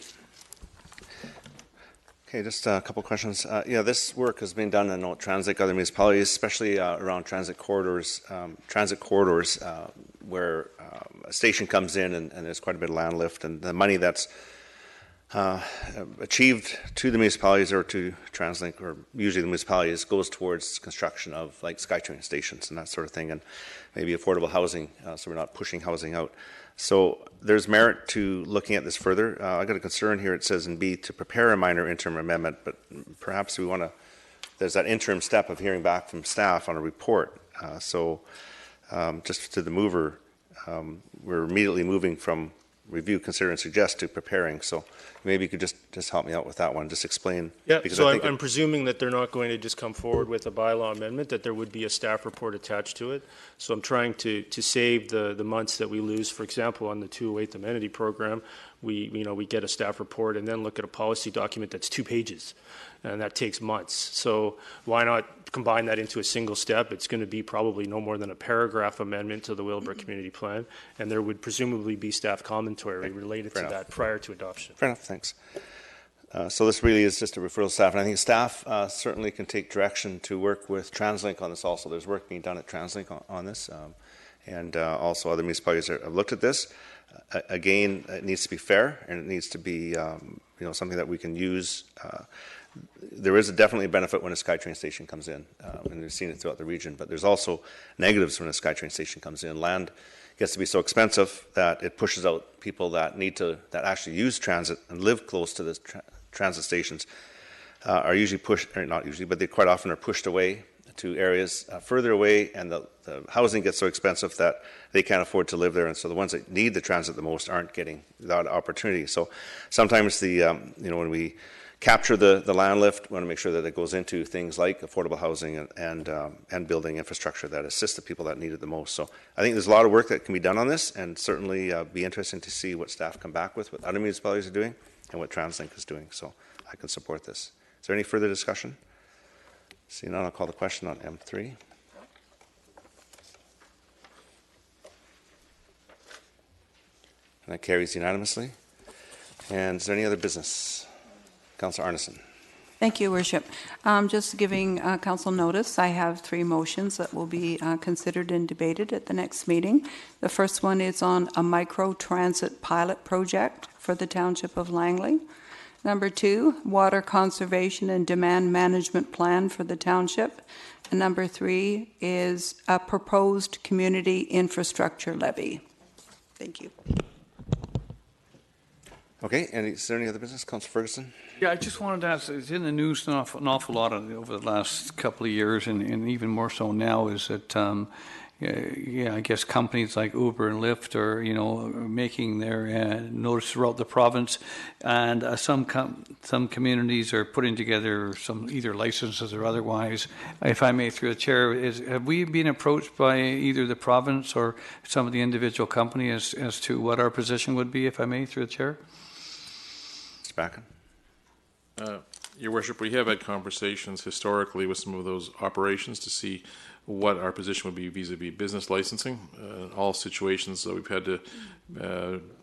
Okay, just a couple questions. This work has been done in transit, other municipalities, especially around transit corridors where a station comes in and there's quite a bit of land lift, and the money that's achieved to the municipalities or to TransLink, or usually the municipalities, goes towards construction of like SkyTrain stations and that sort of thing, and maybe affordable housing, so we're not pushing housing out. So there's merit to looking at this further. I got a concern here. It says in B to prepare a minor interim amendment, but perhaps we want to, there's that interim step of hearing back from staff on a report. Just to the mover, we're immediately moving from review, consider, and suggest to preparing. So maybe you could just help me out with that one. Just explain. Yeah, so I'm presuming that they're not going to just come forward with a bylaw amendment, that there would be a staff report attached to it. So I'm trying to save the months that we lose. For example, on the 208th amenity program, we get a staff report and then look at a policy document that's 2 pages, and that takes months. So why not combine that into a single step? It's going to be probably no more than a paragraph amendment to the Willowbrook Community Plan, and there would presumably be staff commentary related to that prior to adoption. Fair enough, thanks. So this really is just a referral to staff, and I think staff certainly can take direction to work with TransLink on this also. There's work being done at TransLink on this, and also other municipalities have looked at this. Again, it needs to be fair, and it needs to be something that we can use. There is definitely a benefit when a SkyTrain station comes in, and we've seen it throughout the region, but there's also negatives when a SkyTrain station comes in. Land gets to be so expensive that it pushes out people that that actually use transit and live close to the transit stations, are usually pushed, or not usually, but they quite often are pushed away to areas further away, and the housing gets so expensive that they can't afford to live there, and so the ones that need the transit the most aren't getting that opportunity. So sometimes when we capture the land lift, we want to make sure that it goes into things like affordable housing and building infrastructure that assists the people that need it the most. So I think there's a lot of work that can be done on this, and certainly be interesting to see what staff come back with, what other municipalities are doing, and what TransLink is doing. So I can support this. Is there any further discussion? See none, I'll call the question on M3. And that carries unanimously. And is there any other business? Councillor Arneson. Thank you, Worship. Just giving council notice, I have 3 motions that will be considered and debated at the next meeting. The first one is on a micro-transit pilot project for the Township of Langley. Number 2, water conservation and demand management plan for the township. And number 3 is a proposed community infrastructure levy. Thank you. Okay, and is there any other business? Councillor Ferguson? Yeah, I just wanted to ask, it's in the news an awful lot over the last couple of years, and even more so now, is that I guess companies like Uber and Lyft are, making their notice throughout the province, and some communities are putting together some either licenses or otherwise. If I may, through the chair, have we been approached by either the province or some of the individual companies as to what our position would be, if I may, through the chair? Mr. Backen. Your Worship, we have had conversations historically with some of those operations to see what our position would be vis-a-vis business licensing. In all situations, we've had to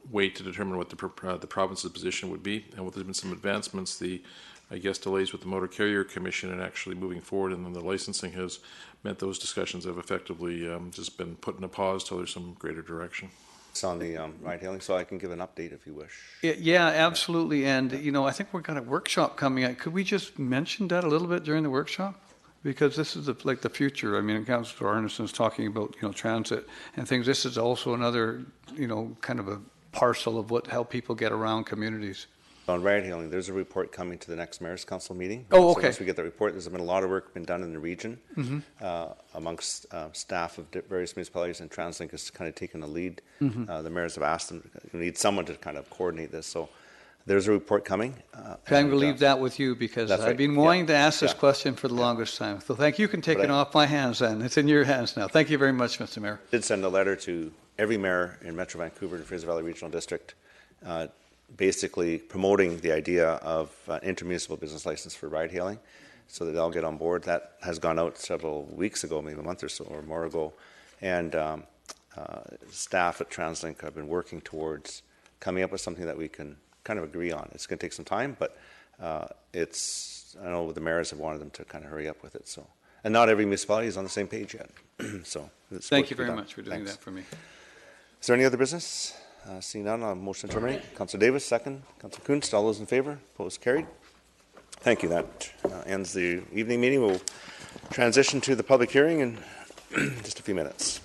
wait to determine what the province's position would be. And there's been some advancements, delays with the Motor Carrier Commission and actually moving forward, and then the licensing has meant those discussions have effectively just been put in a pause till there's some greater direction. It's on the ride-hailing, so I can give an update if you wish. Yeah, absolutely. And, I think we've got a workshop coming up. Could we just mention that a little bit during the workshop? Because this is the future. I mean, Councillor Arneson's talking about, transit and things. This is also another, kind of a parcel of how people get around communities. On ride-hailing, there's a report coming to the next Mayor's Council meeting. Oh, So okay. once we get the report, there's been a lot of work been done in the region amongst staff of various municipalities, and TransLink has kind of taken the lead. The mayors have asked them, we need someone to kind of coordinate this. So there's a report coming. I'm going to leave that with you because I've been wanting to ask this question for the longest time. So thank you. You can take it off my hands then. It's in your hands now. Thank you very much, Mr. Mayor. I did send a letter to every mayor in Metro Vancouver and Fraser Valley Regional District basically promoting the idea of intermunicipal business license for ride-hailing so that they'll get on board. That has gone out several weeks ago, maybe a month or so or more ago. And staff at TransLink have been working towards coming up with something that we can kind of agree on. It's going to take some time, but I know the mayors have wanted them to kind of hurry up with it. So, and not every municipality is on the same page yet. So thank you very much for doing that for me. Is there any other business? Seeing none, I'll motion to terminate. Councillor Davis, second. Councillor Kunst, all those in favour? Opposed, carried. Thank you. That ends the evening meeting. We'll transition to the public hearing in just a few minutes.